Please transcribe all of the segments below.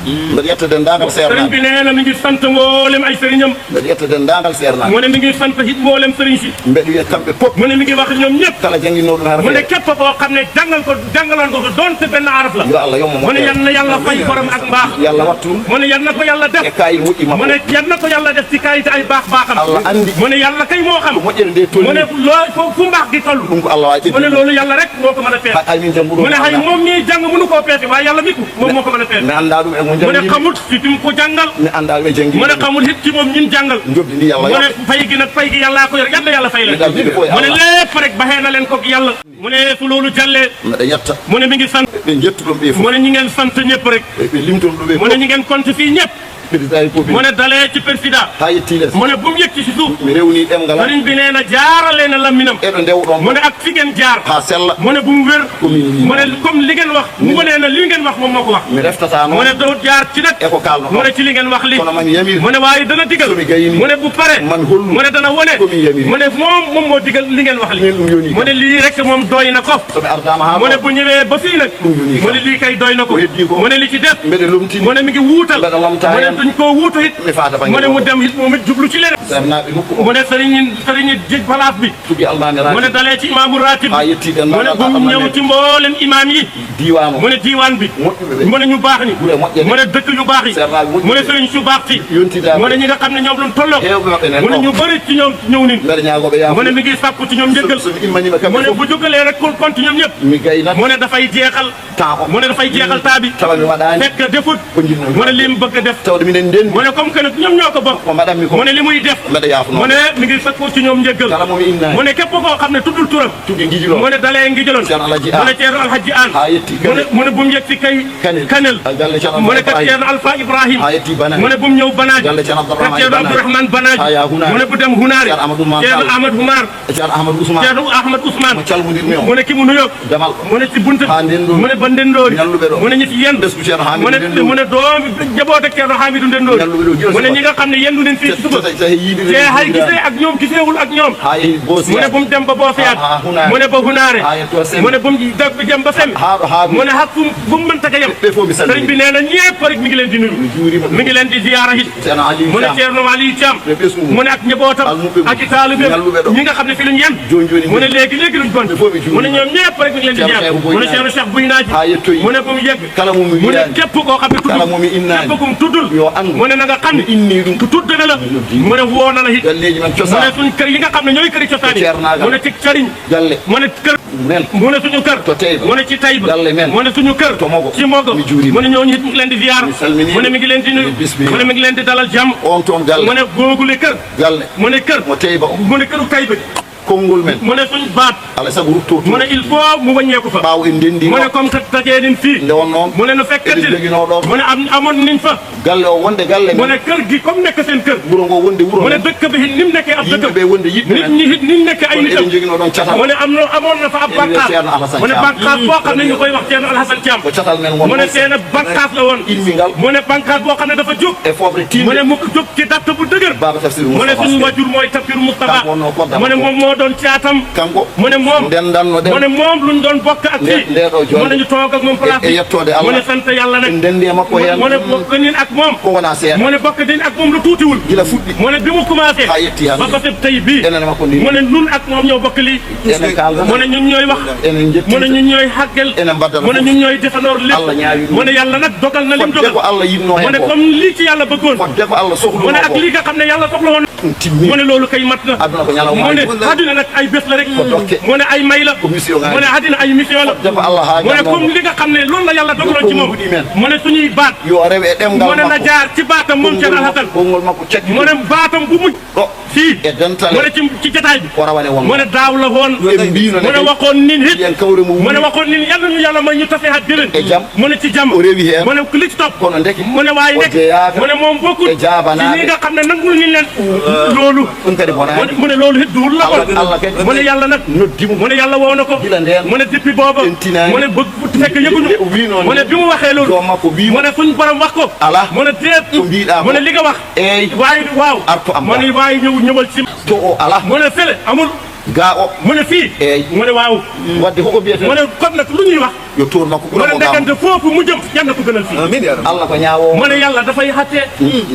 mbeɗa yetta dendagal sëriñ bi nee na mi ngi sant mboolem ay sëriñam mbeɗa yetta dendagal seernaɓe mu ne mi ngi sant hit mboolem sëriñ si mbeɗa wiya kamɓe fof mu ne mi ngi wax ñoom ñëpp kala jangguinoɗo har mu ne képp koo xam ne jàngaloon ko doonte benn araf la yo Allah yommo mu ne yal na yàlla fay borom ak mbaax yàlla wattu mu ne yal na ko yàlla def e kayit moƴƴi makko mu ne yal na ko yàlla def ci kayit ay baaxam Allah andi mu ne yàlla kay moo xam moƴƴere nde tolni mu ne loo fu mbaax gi toll ɗum ko Allah wawi mu ne loolu yàlla rek moo ko mën a peese ay min jam mu ne hay moom mii jàng mënu koo peese waaye yàlla mi ko moom moo ko mën a peese mi anda ɗum e mo mu ne jangguimi xamut si fi mu ko jàngal mi anda ɗum e jangguimi mu ne xamul hit ci moom ñin jàngal jobdi ndi yàlla mu ne fay gi nag fay gi yàllaa ko yor yàlla fay la mu ne lépp rek baxee na leen ko yàlla mu ne su loolu jàllee mbeɗa yetta mu ne mi ngi sant ɓe jettuɗon ɓe fof mu ne ñi ngeen sant ñëpp rek ɓe limton ɗum ɓe mu ne ñi ngeen compte fii ñëpp président yi mu ne dalee ci président ha yetti les mu ne bu mu yëg ci si suuf mi rewni ɗemgal sëriñ bi nee na jaarale na lamminam eɗo ndewɗon mu ne ak fi ngeen jaar ha sella mu ne bu mu wér komin mu ne comme li ngeen wax mu ne na li ngeen wax moom moo ko wax mi reftata mu noon ne doo jaar ci nag e ko kalno mu ne ci li ngeen wax li kono mami yamir mu ne waaye dana digal somi gayni mu ne bu pare man hollu mu ne dana wone komin yamiri mu ne moom moo digal li ngeen wax li min ɗum yoni mu ne lii rek moom doy na ko somi ardama ha mu ne bu ñëwee ba fii nag mu ne lii kay doy na ko ko heddi ko mu ne li ci def mbeɗa lomtini mu ne mi ngi wuutal mbeɗa lomta mu ne hen duñ koo wuutu it mi fata mu ne mu dem it moom it jublu ci leneen sernaɓe nokku o mu ne sëriñ jëj place bi tugi almami mu ne rati dalee ci imaamu ratib ha yetti mu ne bu mu ñëw ci mboolem imaam yi diwama mu ne diiwaan bi moƴƴuɓe ɓe mu ne ñu baax ñi ɓuure moƴƴere mu ne dëkk ñu baax yi sernaɓe moƴƴuɓe mu ne sëriñ su baax si yontidama mu ne ñi nga xam ne ñoom lañ tolloo hewɓe maɓɓe nen mu ne ñu bëri ci ñoom ñëw nin mbeɗa ñagoɓe mu ne yafude mi ngi sàkku ci ñoom njëggal somi immanima mu kamɓe ne fof bu jógalee rek kul compte ñoom ñëpp mi gaynat mu ne dafay jeexal temps o mu ne dafay jeexal taa bi tawa mi waɗani fekk defut ko jinnomi mu ne li mu bëgg a def tawde minen ndendi mu ne comme que nag ñoom ñoo ko bokk ko mbaɗanmi ko mu ne li muy def mbeɗa yafuno mu ne mi ngi sàkku ci ñoom njëggal kala momi innani mu ne képp koo xam ne tuddul turam tugi guijulo mu ne dalee ngi jëloon Ceerno Alhaji mu ne Ceerno Alhaji An ha yetti mu ne bu mu yegg ci kay kanel galle Ceerno mu ne kat Ceerno Alpha Ibrahim ha yetti bana mu ne bu mu ñëw Banaaj galle Ceerno kat Ceerno Abdourahmane Banaaj ha ya Hunaare mu ne bu dem Hunaare Ceerno Amadou Ousmane Ceerno Amadou Oumar Ceerno Ahmadou Ousmane Ceerno Ahmad Ousmane mo calmodirmi o mu ne ki mu nuyoo jamal mu ne ci buntu ha Ndendoori mu ne ba Ndendoori ñalluɓe ɗo mu ne ñi fi yendu ɓesgu Ceerno mu Hamidou ne Ndendoori mu ne doomi jaboot ak Ceerno Hamidou Ndendoori ñalluɓe ɗo gila mu ne ñi nga xam ne yendu leen fii ci suba tawi yiiɗi te hay gisee ak ñoom giseewul ak ñoom ha yehi boosi mu ne bu mu dem ba Boofiyaat ha Hunaare mu ne ba Hunaare ha yetto Sembe mu ne bu mu dem ba Sembe ha mu ne ak fu mu mënta ka yem ɓe fof mi sëriñ salmini bi nee na ñëpp rek mi ngi leen di nuyu juurima mi ngi leen di ziyaara it Ceerno Aliou mu ne Thiam Ceerno Aliou Thiam ɓe ɓesgu mu ne ak njabootam almuɓe ak i taalibeem ñalluɓe ɗo ñi nga xam ne fi lañ yen joni joni mu ne léegi luñ bon ɓe fof mi mu ne juurima ñoom ñëpp rek mi ngi leen di Ceerno ziyaar Cheikh mu ne Boy Ceerno Cheikh Buy Naaji ha yettoyi mu ne bu mu yegg kala momi mu ne wiyani képp koo xam ne tudd kala momi innani képp kum tuddul yo andu mu ne na nga xam mi inni ɗum ku tudd na la mu ne woo na la it galleji men mu ne cosaan suñ kër yi nga xam ne ñooy këri cosaan yi Ceernagal mu ne ci sëriñ galle mu ne kër men mu ne suñu kër to Taïba mu ne ci Taïba galle men mu ne suñu kër to Mogo ci Mogo mi juurima mu ne ñooñu it mi ngi leen di ziyaar mi salmini mu ne mi ngi leen di nuyu bismillah mu ne mi ngi leen di dalal jàmm on toon galle mu ne googule kër galle mu ne kër mo Taïba o mu ne këru Taïba konngol men mu ne suñ baat alay sago rutto mu ne il faut mu wàññeeku fa ɓaawo en ndendi mu ne comme que tajee nin fii nde won noon mu ne nu fekkati eɗen joguino ɗo mu ne amoon niñ fa galle o wonde galle mu men ne kër gi comme nekk seen kër wuuro ngo wonde wuuro mu ne men dëkk bi ni mu nekkee ab dëkk yimɓeɓe wonde yiɗɓe nit men ñi it ni mu nekkee ay kono nitam eɗen joguino ɗon catal mu ne amoon na fa ab bànqaas Ceerno Alassane mu ne Thiam. bànqaas boo xam ne ñu koy wax Ceerno Alassane Thiam ko catal men won mu ne seen bànqaas la woon ilmingal mu ne bànqaas boo xam ne dafa jóg e fofre mu tinde ne mu jóg ci datt bu dëgër baba tafsir mu ne suñu wajur mooy Tafsir Moustapha Kanko wonno kodda mu ne moom moo doon caatam kanko mu ne moom ndendanno mu ne ɗen moom luñ doon bokk ak kii ndeɗo mu ne jonde ñu toog ak moom place e yettode mu ne Allah sant yàlla nag en ndendi e makko hen mu ne bokk nin ak moom ko wona seeɗa mu ne bokk din ak moom lu tuutiwul gila fuɗɗi mu ne bi mu commencé ha yetti hande ba ba seb tey bii enen makko ndi mu ne nun ak moom ñoo bokk lii enen kalda mu ne ñun ñooy wax enen jetti mu ne ñun ñooy xàggal enen mbaddata mu ne ñun ñooy defanoor lépp Allah ñaawi ɗum mu ne yàlla nag dogal na lim fodde ko dogal Allah yinno mu hen ne ko comme lii ci yàlla bëggoon fodde ko Allah sohluno mu ne ak ko lii nga xam ne yàlla soxla woon timmi mu ne loolu kay mat na aduna ko ñalawma mu ne àddina nag ay bés la rek dokke. mu ne ay may la ko mission mu ne àddina ay mission la fodde ko Allah mu ne haajano comme li nga xam ne loolu la yàlla dogaloon ci moom Ko men. mu ne suñuy baat yo rewe ɗemgal mu ne na makko jaar ci baatam moom Ceerno Alassane konngol makko caggi mu ne baatam bu mujj ɗo fii e dentale mu ne ci jotaay bi o rawane won mu ne daaw la woon en mbino mu ne waxoon nin hit yen kawre mo mu ne wuri waxoon nin yàlla ñu yàlla may ñu tase at déwén e jam mu ne ci jàmm o rewi hen mu ne li ci topp kono ndeki mu ne waaye o nekk jeeyaka mu ne moom bokkul e jabanaɓe ci ñi nga xam ne nangul ñu leen loolu ɗum kadi bonani mu ne loolu it duur la Allah woon Allah kadi mu ne yàlla nag noddimo mu ne yàlla woo na ko gila nden mu ne depuis booba en tinani mu ne bëgg fekk yëguñu o wi noon mu ne bi mu waxee loolu do makko mu wimo ne suñ borom wax ko ala mu ne déet ko mbiɗa mu ne li nga wax eyyi waaye waaw artu am mu ne waaye ñëwal ci to o ala mu ne fële amul ga o mu ne fii mu ne waaw wadde koko biyete mu ne kon nag lu ñuy wax yo tour makko mu ne ndekante foofu mu jëm yàlla ko gënal fii Allah ko ñaawo mu ne yàlla dafay xatte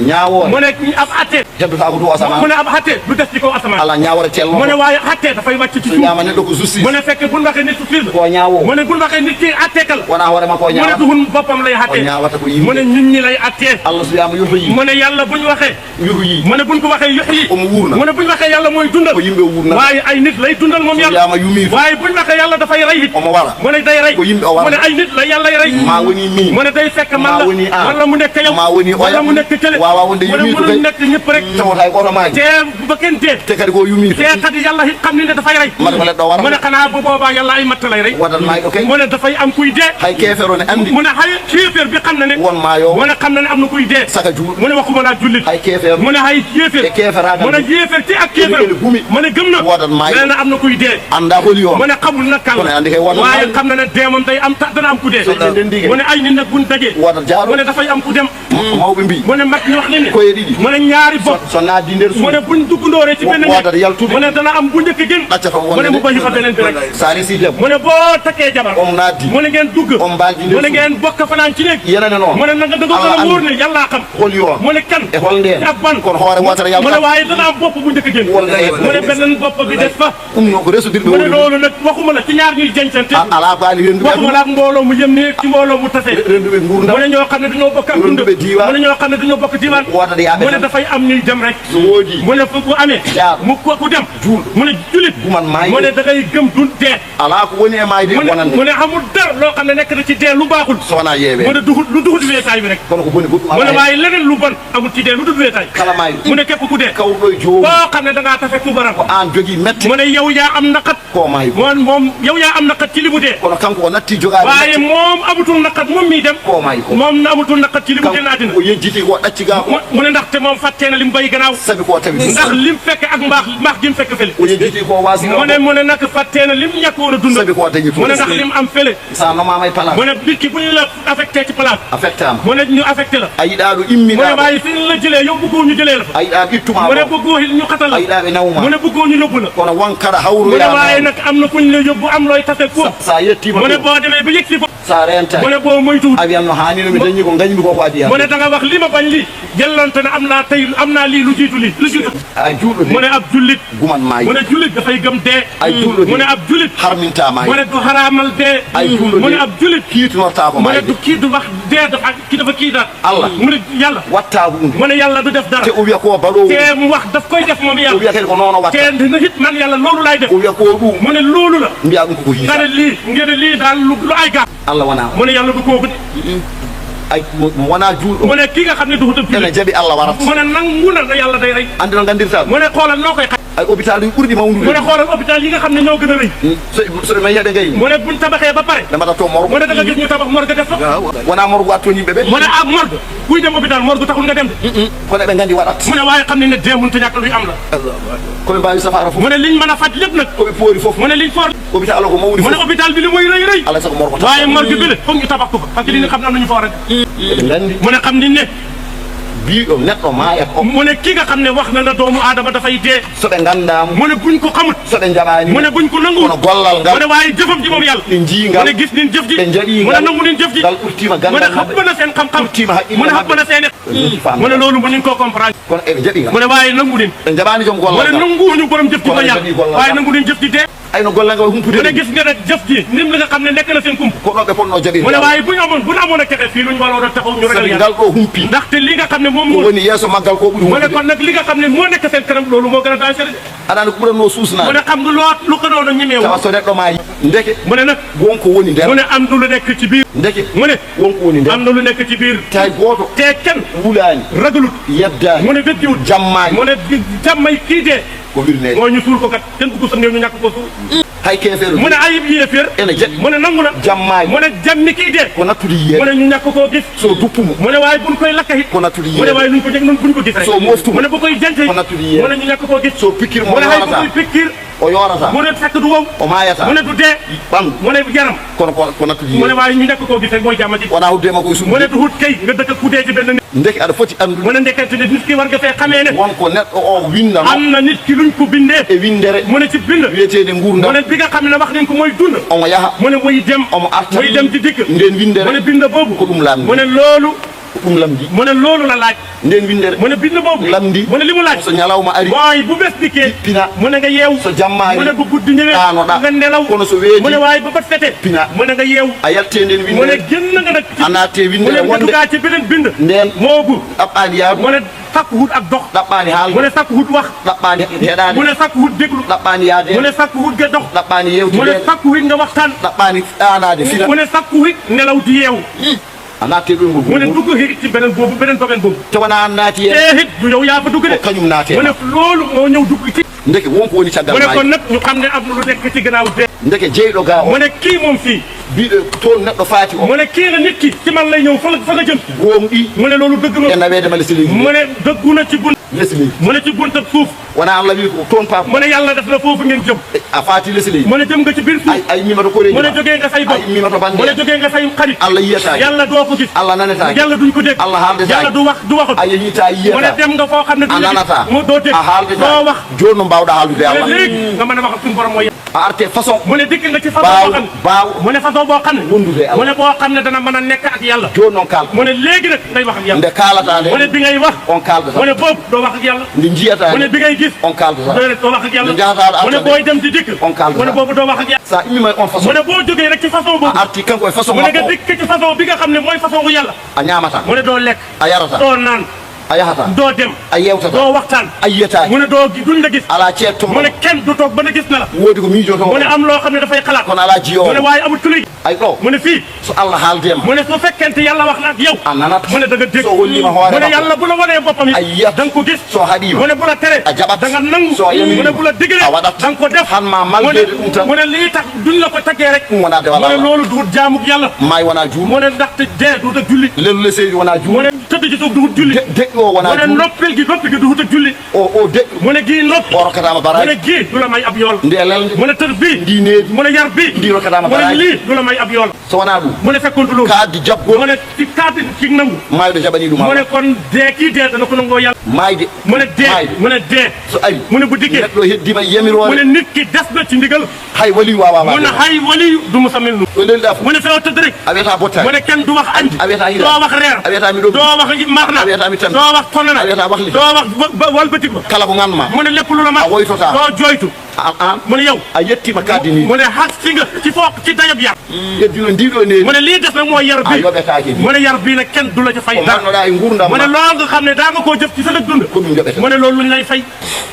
ñaawo mu ne ab atte heddota ko do asama mu ne ab atte du des ci kaw asamaan Allah ñaawara cello mu ne waaye atte dafay wàcc ci suuf ñaama ne do ko justice mu ne fekk buñ waxee nit justice ko ñaawo mu ne buñ waxee nit ki attekal wana hoore makko mu ne ñaawa duhun boppam lay atte ñaawata ko yimɓe mu ne nit ñi lay attee Allah subhanahu yuhyi mu ne yàlla buñ waxee yuhyi mu ne buñ ko waxee yuhyi o mu wurna mu ne buñ waxee yàlla mooy dundal ko yimɓe wurna waaye ay nit lay dundal moom yàlla yama yumitu waaye buñ waxee yàlla dafay rey it o mo wara mu ne day rey ko yimɓe o wara mu ne ay nit la yàlla rey ma woni mi mu ne day fekk man la woni an wala mu nekk yow ma woni wala mu nekk kële waawa wonde mu ne yumitu mënul nekk ñëpp rek tawata ko to maaji te ba kenn dee te kadi ko yumitu te kadi yàlla it xam ni ne dafay rey mata ko leddo wara mu ne xanaa bu boobaa yàlla ay matt lay rey wadan maayi do kay mu ne dafay am kuy dee hay kefero ne andi mu ne hay kéeféer bi xam na ne won maayo mu ne xam na ne am na kuy dee saka juul mu ne waxuma laa jullit hay kefero mu ne hay kéeféer e keferaga mu ne yéeféer ci ak kéeféer mu ne gëm na wadan maayi nee na am na kuy dee anda holi o mu ne xamul nag kan kono andi kay wadan waaye xam na ne deemam day am dana am ku dee mu ne ay nit nag buñ dajee wadan jaaro mu ne dafay am ku dem mawɓe mbi mu ne mag ñu wax ne ne koye ɗiɗi mu ne ñaari bopp so naadi nder mu ne buñ duggandooree ci benn wadat yaltude mu ne dana am bu njëkk gën ɗacca kam mu ne mu bayi fa beneen bi rek sali si debbo mu ne boo takkee jabar on naaddi mu ne ngeen dugg on mbaldi mu ne ngeen bokk fanaan ci néeg yenene noon mu ne nanga da nga gën a wóor ne yàllaa xam hol yoon mu ne kan e hol nden ak ban kono hoore wotere mu ne yalta waaye dana am bopp bu njëkk gën mu ne beneen bopp bi des fa ɗum noon ko resudirɓe mu ne woni loolu nag waxuma la ci ñaar ñuy jencante ala baali renduɓe waxuma la ak mbooloo mu yem ni ci mbooloo mu tase renduɓe gurdam mu ne ñoo xam ne dañoo bokk ak dund renduɓe diwan mu ne ñoo xam ne dañoo bokk diwan wodat yaaɓe mu ne dafay am ñuy dem rek so woodi mu ne fu bu amee mu ko ku dem mu ne julit guman maayi mu ne da ngay gëm dun dee ala ko woni e maayde wonande mu ne amul dara loo xam ne nekk na ci dee lu baaxul sowona yeeɓe mu ne duhut lu duhut weetaay bi rek kono ko boni goɗɗum mu ne waaye leneen lu bon amul ci dee lu dul weetaay kala maayi mu ne képp ku dee kawɗo e joomu boo xam ne da ngaa tafe tubaram ko an jogui mette mu ne yow yaa am naqat ko maayi moom yow yaa am naqat ci li mu dee kono kanko o natti jogaade waaye moom amutul naqat moom mii dem ko maayi ko moom amutul naqat ci li mu génn àddina o yejjiti ko ɗacciga ko mu ne ndaxte moom fàttee na li mu bay gannaaw sabi ko tawi ndax lim fekk ak mbaax gi mu fekk fële o yejjiti ko wasino mu ne nag fàttee na lim ñàkkoon a dund sabi ko dañi mu ne ndax lim am fële sa nomama e place mu ne nit ki bu ñu la affecté ci place affectama mu ne ñu affecté la a yiɗa ɗo mu ne immina waaye fi la jëlee yow bëggoo ñu jëlee la fa a yiɗa ittuma mu ne bëggoo ñu xatal la a yiɗa ɓe nawma mu ne bëggoo ñu yóbbu la kono wonkara mu ne waaye hawroya nag am na kuñ la yóbbu am looy tase foofu sa yettima mu ne boo demee ba yëg si foofu sa renta mu ne boo moytuwul a wiyan no hannino mi dañi ko gañmi ko ko adi mu ne da nga wax li ma bañ lii jëllante ne am naa lii lu jiitu lii lu jiitu ay juuɗo mu ne ab jullit guman maayi mu ne jullit dafay gëm dee ay juuɗo mu ne ab jullit harminta maayi mu ne du xaraamal dee ay juuɗo mu ne ab jullit kiitinorta ko mu ne maayi du kii du wax dee dafa kii dafa kii daal Allah mu ne yàlla watta hunde mu ne yàlla du def dara te o wiya ko baɗowo te mu wax daf koy def moom o yàlla wiya kadi ko noon o watta te dina hit man yàlla loolu laay def o wiya ko ɗum mu ne loolu la mbiya ɗum koko nga hiita ne lii ngeen ne lii daal lu ay gaaf Allah wona mu ne yàlla du kooku de ay mo wona juuɗo mu ne kii nga xam ne du xutab ene jullit jaaɓi Allah warata mu ne nangu na yàlla day rey andi no gandirta mu ne xoolal noo koy xaj ay hôpital ɗi ɓurɗi mu mawnude ne xoolal hôpital yi nga xam ne ñoo gën a rëy soɗo men yiyaɗe gayi mu ne buñ tabaxee ba pare ɓe mbaɗata to morgo mu ne da nga gis ñu tabax morgue def fa wona morgo watton yimɓe ɓe mu ne ak morgue kuy dem hôpital morgue taxul nga dem de kono ɓe gandi waɗat mu ne waaye xam ne ne dee mënut a ñàkk luy am la koɓe mbawi safara fof mu ne liñ mën a faj lépp nag koɓe poori fof mu ne liñ for hôpital o ko mawni mu ne fof hôpital bi li muy rëy rëy alay sago morgo waaye morgue bi le foog ñu tabax ko fa parce que li nga xam ne am nañu fa war a ɓe gandi mu ne xam ni ne biɗo neɗɗo maayat o mu ne ki nga xam ne wax na na doomu aadama dafay dee soɓe gandamo mu ne buñ ko xamut soɓe jaɓani mu ne buñ ko nanguwul kono gollal mu ngal ne waaye jëfam ji moom yàlla ɓe mu jiigal ne gis nin jëf ji ɓe jaɗigal mu ne nangu nin jëf ji ngal ɓurtima mu ne gandal xam na seen xam-xam ɓurtima haqqille mu ne xam na seen mu ne loolu mënuñ koo comprendre kono eɓe jaɓigal mu ne waaye nangu nin ɓe jaɓani joom mu gollal ne ngal nanguwuñu borom jëf ji ba Kono yàlla jaɓi gollal waaye ngal. nangu nin jëf ji dee ayno gollal ngal humpude mu ne gis nga nag jëf ji nim li nga xam ne nekk na seen kump ko ɗo ɓe ponno jaɓirde mu ne waaye buñ amoon a kexe fii luñ waroon a taxaw ñu ragal sabi yàlla ngal ɗo humpi ndaxte li nga xam ne moom ko moo woni yeeso maggal ko ɓuuri mu ne humpude kon nag li nga xam ne moo nekk seen kanam loolu moo gën a dangereux aɗani ko ɓuranno mu suusnade ne xam nga loo lu ko doon a ñemeewu tawa so neɗɗo ma ndeke mu ne nag wonko woni nder mu ne am na lu nekk ci biir ndeke mu ne wonko woni nder am na lu nekk ci biir tay goto te kenn wulani ragalut yeddani mu ne weddiwut jammani mu ne jàmmay kii dee ko wirnede moo ñu suul ko kat kenn bëggu sa néew ñu ñàkk ko suul hay kefeero mu ne ayib yéeféer ene jaɓi mu ne nangu na jammani mu ne jàmmi kii dee ko nattude mu yiyeede ne ñu ñàkk koo gis so duppumo mu ne waaye buñ koy lakka hit ko nattude mu ne yiyeede waaye nuñ ko jeg nun buñ ko gis rek So moftumo. mu ne bu koy jante ko nattude yiyeede mu ne ñu ñàkk koo gis so pikkir mo mu ne hay bu koy yorata pikkir o yorata mu ne fekk du wow o mayata mu ne du dee ɓandu mu ne yaram kono ko nattude mu ne yiyeede waaye ñu ñàkk koo gis rek mooy jàmm ji wona huddema koye mu sumde ne du hut kay nga dëkk ku dee ci benn nit ndeke aɗa foti andude mu ne ndekete nit ki war nga fee xamee ne wonko neɗɗo o windama am na nit ki luñ ko bindee e windere mu ne ci bind wiyetede mu gurdam ne bi nga xam ne wax nañ ko mooy dund omo yaha mu ne muy dem omo arta muy dem di dikk nden windere mu ne bind boobu ko ɗum lamdi mu ne loolu ko ɗum lamdi mu ne loolu la laaj nden windere mu ne bind boobu lamdi mu ne li mu laaj so ñalawma ari mooy bu bés dikkee pina mu ne nga yeew so jamma mu ne ari bu guddi ñëwee ɗanoɗa nga nelaw kono so weedi mu ne waaye ba bët fete pina mu ne nga yeew a yalte nden mu ne windere génn nga nag a natte mu ne windere nga wonde dugaa ci beneen bind nden moobu ɗaɓɓani yaadu mu ne sakku hut ak dox ɗaɓɓani mu haalde ne sakku hut wax ɗaɓɓani mu heɗade ne sakku hut déglu ɗaɓɓani yaade mu ne sakku hut ga dox ɗaɓɓani mu ne yewtide sakku hut nga waxtaan ɗaɓɓani ɗanade fina mu ne sakku hut nelaw di yeew a natte ɗum mu ne ngo dugg hit ci beneen boobu beneen domaine boobu te wona an naati hen te hit du yow yaa fa dugg de kañum naate mu ne loolu moo ñëw dugg ci ndeke wonko woni caggal mu ne kon maaji nag ñu xam ne am na lu nekk ci gannaaw dee ndeke jeyɗo ga o mu ne kii moom fii mbiɗo toon neɗɗo faati o mu ne kii nga nit ki ci man lay ñëw fa nga jëm goomɗi mu ne loolu dëgg e la nawedema lesi leydi mu ne dëggu na ci bunt lesi leydi mu ne ci bunt ak suuf wona Allah wi ko toon paam mu ne yàlla def na foofu ngeen jëm a faati lesi leydi mu ne jëm nga ci biir suuf ay mimato koreji mu ne jógee nga say bopp ay mimato mu ne bande jógee nga say xarit Allah yiyataki yàlla doo ko gis Allah nanetaki yàlla duñ ko dégg Allah haaldetaki yàlla du waxut a yeyita mu ne yiyata dem nga foo xam ne a nanata mu doo dégg a haaldeta doo wax joni no mbawɗa haaldude mu Allah ne léegi nga mën a wax ak suñu borom mooy a arte façon mu ne dikk nga ci façon baaw boo xam ne baaw mu ne façon boo xam ne wondude Allah mu ne boo xam ne dana mën a nekk ak yàlla joni noon kalta mu ne léegi nag ngay wax ak yàlla nde kalata mu ne nde bi ngay wax on kaldata mu ne boobu doo wax ak yàlla nde jiyata mu ne nde bi ngay gis on kaldata doo wax ak yàlla nde jahataɗo mu ne arta booy dem di dikk on kaldata mu ne boobu doo wax ak yàlla sa immima on mu façon ne boo jógee rek ci façon boobu a arti kanko e façon mu ne nga makko dikk ci façon bi nga xam ne mooy façon gu yàlla a ñamata mu ne doo lekk a yarata doo naan a yahata doo dem a yewtata doo waxtaan a yiyataki mu ne doo duñ la gis ala ceettomo mu ne kenn du toog ba na gis na la woodi ko miijoto mu ne am loo xam ne dafay xalaat kono ala jiyowo mu ne waaye amul tuluy ay ɗo mu ne fii so Allah haaldema mu ne su fekkente yàlla wax na ak yow a nanata mu ne da nga dégg so hollima hoore mu ne makko yàlla bu la wanee boppam a it yiyat da nga ko gis so haɗima mu ne bu la tere a jaɓat da nga nangu so yamiri mu ne bu la digalee a waɗat da nga ko def han ma mu malgré ne ɗum tan mu ne lii tax duñ la ko taggee rek ɗum wona dewal mu ne Allah loolu duhut jaamuk yàlla mayi wona juuɗo mu ne ndaxte dee duhut ak julli lelu leseydi wona mu juuɗo ne tëdd ci suuf duhut julli deƴƴo o wona mu ne juuɗo noppil gi duhut ak julli o deƴƴo mu ne gii nopp o rokkatama mu baraji ne gii du la may ab yool nde lelde mu ne tër bii ndi needi mu ne yar bii ndi rokkatama mu ne baraji lii du la may ab yool so wona ɗum mu ne fekkoon du loolu ka addi mu jabgol ne ci kaati ci nangu mayɗo jaɓani ɗum mu ne Allah kon dee kii dee dana ko nangoo yàlla mayde mu ne dee mayde mu ne dee so ari mu ne bu dikkee neɗɗo heddima mu ne yamirore nit ki des na ci ndigal hay wali wawa mu ne hay wali du musa mel nu ɗo lelɗa fof mu ne feew tëdd rek a wiyata bottani mu ne kenn du wax añ a wiyata hira doo wax reer a wiyata mi ɗo doo wax marna a wiyata mi tan doo wax tonana a wiyata waxli doo wax walbatik ba kala ko ganma mu ne lépp lu la ma a woytota doo jooytu an mu ne yow a yettima kaddi mu ne xas fi nga ci fook ci dayob yar ni yeddino ndiɗo neni mu ne lii des nag mooy yar a bi yoɓetaki ni mu ne yar bii nag kenn du la ca fay ko dara gannoɗa e gurdam mu ne ma loolu nga xam ne daa nga koo jëf ci sa dund ko ɗum joɓete mu ne loolu luñ lay fay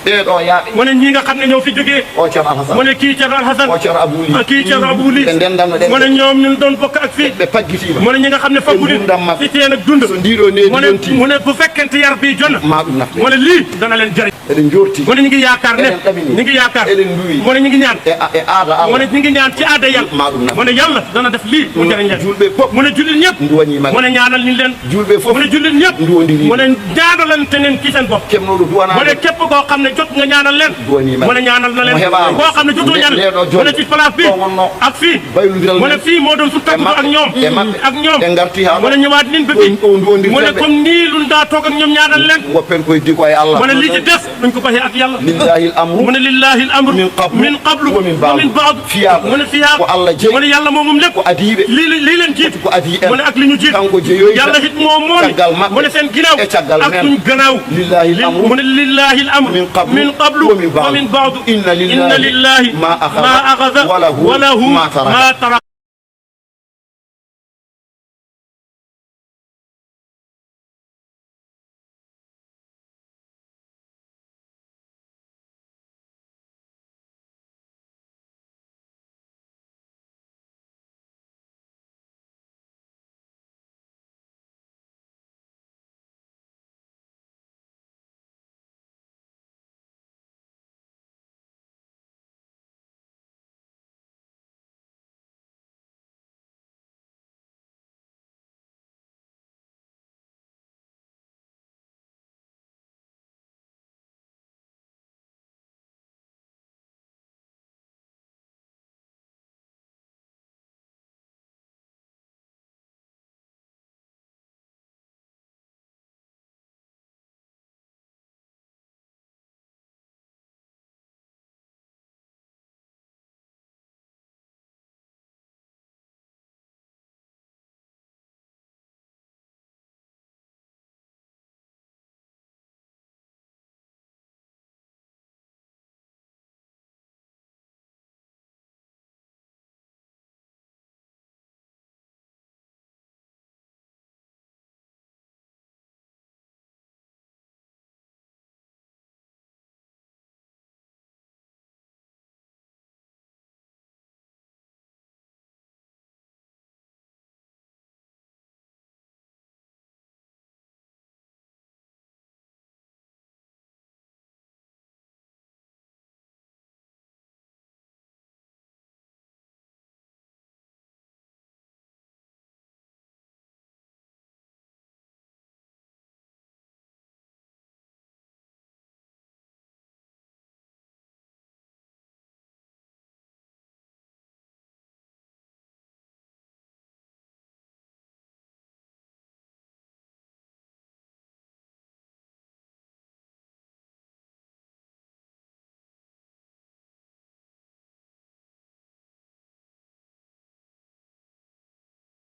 ɓeɗo yaaɓe mu ne ñii nga xam ne ñoo fi jógee o ceerno alhasan mu ne kii Ceerno Alhasan o ceerno abouli kii Ceerno Abouli ɓe ndendanno ɗen mu ne ñoom ñun doon bokk ak fii ɓe pagguitima mu ne ñi nga xam ne faggu Ɓe gurdam maɓɓe. ci teen ak dund so ndiɗo nedi mu ne yonti mu ne bu fekkente yar bii jonna ma ɗum nafde mu ne lii dana leen jëriñ eɗen jorti mu ne ñu ngi yaakaar ne Eɗen ɗamini. ñu ngi yaakaar Eɗen duwi. mu ne ñu ngi ñaan e aada mu ne Allah ñu ngi ñaan ci aada yàlla ma ɗum nafde mu ne yàlla dana def lii mu jëriñ leen julɓe fof mu ne jullit ñëpp duwañi magge mu ne ñaanal ñu leen julɓe fof mu ne jullit ñëpp duwodiri mu ne ñaanalante leen ci seen bopp kemnoɗo mu ne duwanade képp koo xam ne jot nga ñaanal leen Duwani ma. mu ne ñaanal na leen Mo heɓaama. koo xam ne jotoo Nde- ñaanal ndeɗo mu jonde. ne ci place bi Ɗo wonno. ak fii baylodiral mu ne men. fii moo doon su tàggatu ak ñoom e maɓɓe ak ñoom ɓe garti ha mu ne ñëwaat nin ba ɗo fii duwondirten mu ne ɓe comme nii luñ daa toog ak ñoom ñaanal leen goppen koye diko e Allah mu ne li ci des duñ ko baxee ak yàlla lillahi l amru mu ne lillahi al amru min qablu min qablu wa min wa min ba'du. ba'du Fiyaako. mu ne fiyaako Ko Allah jeyi. mu ne yàlla moom moom lépp ko adiɓe lii leen jiit ko adi en mu ne ak li ñu jiit kanko jeyoyta yàlla hit moom moom caggal maɓɓe mu ne seen ginnaaw e caggal ak men. suñ gannaaw lillahi l amru mu ne lillahi al amru min qablu wa min ba'du inna lillahi inna lillahi ma akhadha ma akhadha wa lahu wa lahu ma taraka. ma taraka